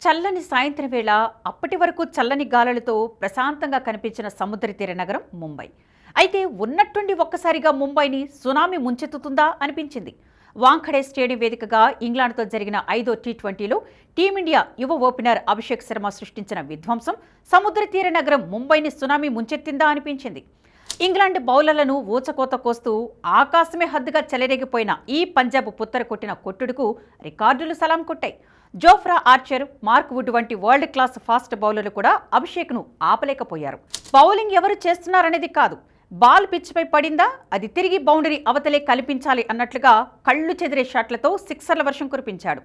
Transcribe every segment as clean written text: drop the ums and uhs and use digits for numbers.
చల్లని సాయంత్రం వేళ అప్పటి వరకు చల్లని గాలులతో ప్రశాంతంగా కనిపించిన సముద్ర తీర నగరం ముంబై. అయితే ఉన్నట్టుండి ఒక్కసారిగా ముంబైని సునామీ ముంచెత్తుతుందా అనిపించింది. వాంఖడే స్టేడియం వేదికగా ఇంగ్లాండ్తో జరిగిన 5వ టీ20లో టీమిండియా యువ ఓపెనర్ అభిషేక్ శర్మ సృష్టించిన విధ్వంసం సముద్ర తీర నగరం ముంబైని సునామీ ముంచెత్తిందా అనిపించింది. ఇంగ్లాండ్ బౌలర్లను ఊచకోత కోస్తూ ఆకాశమే హద్దుగా చెలరేగిపోయిన ఈ పంజాబ్ పుత్తర కొట్టిన కొట్టుడుకు రికార్డులు సలాం కొట్టాయి. జోఫ్రా ఆర్చర్, మార్క్ వుడ్ వంటి వరల్డ్ క్లాస్ ఫాస్ట్ బౌలర్లు కూడా అభిషేక్ను ఆపలేకపోయారు. బౌలింగ్ ఎవరు చేస్తున్నారనేది కాదు, బాల్ పిచ్పై పడిందా అది తిరిగి బౌండరీ అవతలే కల్పించాలి అన్నట్లుగా కళ్ళు చెదిరే షాట్లతో సిక్సర్ల వర్షం కురిపించాడు.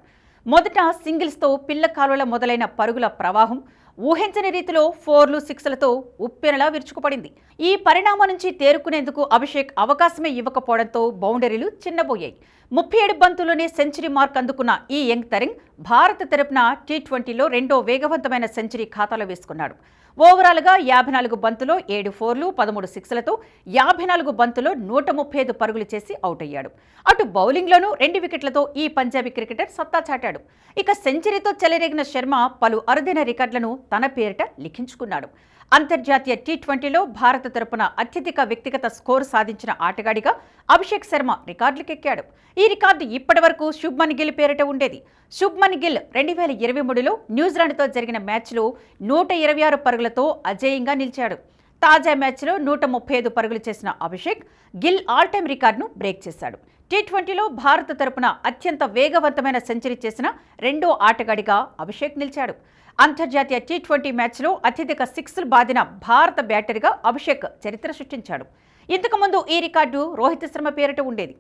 మొదట సింగిల్స్తో పిల్ల కాలువల మొదలైన పరుగుల ప్రవాహం ఊహించని రీతిలో 4లు 6లతో ఉప్పెనలా విరుచుకుపడింది. ఈ పరిణామం నుంచి తేరుకునేందుకు అభిషేక్ అవకాశమే ఇవ్వకపోవడంతో బౌండరీలు చిన్నబోయాయి. 37 బంతుల్లోనే సెంచరీ మార్క్ అందుకున్న ఈ యంగ్ తరంగ్ భారత తరపున టీ20లో రెండో వేగవంతమైన సెంచరీ ఖాతాలో వేసుకున్నాడు. ఓవరాల్గా 54 బంతులో 7 4లు 13 6లతో 54 బంతుల్లో 135 పరుగులు చేసి అవుట్ అయ్యాడు. అటు బౌలింగ్లోనూ 2 వికెట్లతో ఈ పంజాబీ క్రికెటర్ సత్తా చాటాడు. ఇక సెంచరీతో చెలరేగిన శర్మ పలు అరుదైన రికార్డులను తన పేరిట లిఖించుకున్నాడు. అంతర్జాతీయ టీ20లో భారత తరపున అత్యధిక వ్యక్తిగత స్కోరు సాధించిన ఆటగాడిగా అభిషేక్ శర్మ రికార్డులకెక్కాడు. ఈ రికార్డు ఇప్పటి వరకు శుభ్మన్ గిల్ పేరిట ఉండేది. శుభ్మన్ గిల్ 2023లో న్యూజిలాండ్తో జరిగిన మ్యాచ్లో 126 పరుగులతో అజేయంగా నిలిచాడు. తాజా మ్యాచ్లో 135 పరుగులు చేసిన అభిషేక్ గిల్ ఆల్ టైమ్ రికార్డును బ్రేక్ చేశాడు. టీ20లో భారత తరపున అత్యంత వేగవంతమైన సెంచరీ చేసిన రెండో ఆటగాడిగా అభిషేక్ నిలిచాడు. అంతర్జాతీయ టీ20 మ్యాచ్లో అత్యధిక 6లు బాదిన భారత బ్యాటరీగా అభిషేక్ చరిత్ర సృష్టించాడు. ఇంతకుముందు ఈ రికార్డు రోహిత్ శర్మ పేరిట ఉండేది.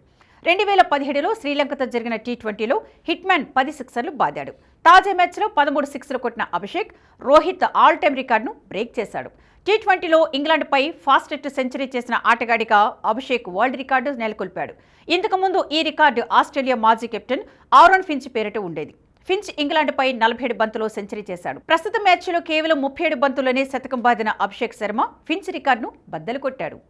2017లో శ్రీలంకతో జరిగిన టీ20లో హిట్మ్యాన్ 10 సిక్సర్లు బాదాడు. తాజా మ్యాచ్లో 13 6లు కొట్టిన అభిషేక్ రోహిత్ ఆల్ టైమ్ రికార్డును బ్రేక్ చేశాడు. టీ20లో ఇంగ్లాండ్పై ఫాస్టెస్ట్ సెంచరీ చేసిన ఆటగాడిగా అభిషేక్ వరల్డ్ రికార్డు నెలకొల్పాడు. ఇంతకుముందు ఈ రికార్డు ఆస్ట్రేలియా మాజీ కెప్టెన్ ఆరోన్ ఫించ్ పేరిట ఉండేది. ఫించ్ ఇంగ్లాండ్పై 47 బంతుల్లో సెంచరీ చేశాడు. ప్రస్తుత మ్యాచ్లో కేవలం 37 బంతుల్లోనే శతకం బాదిన అభిషేక్ శర్మ ఫించ్ రికార్డును బద్దలు కొట్టాడు.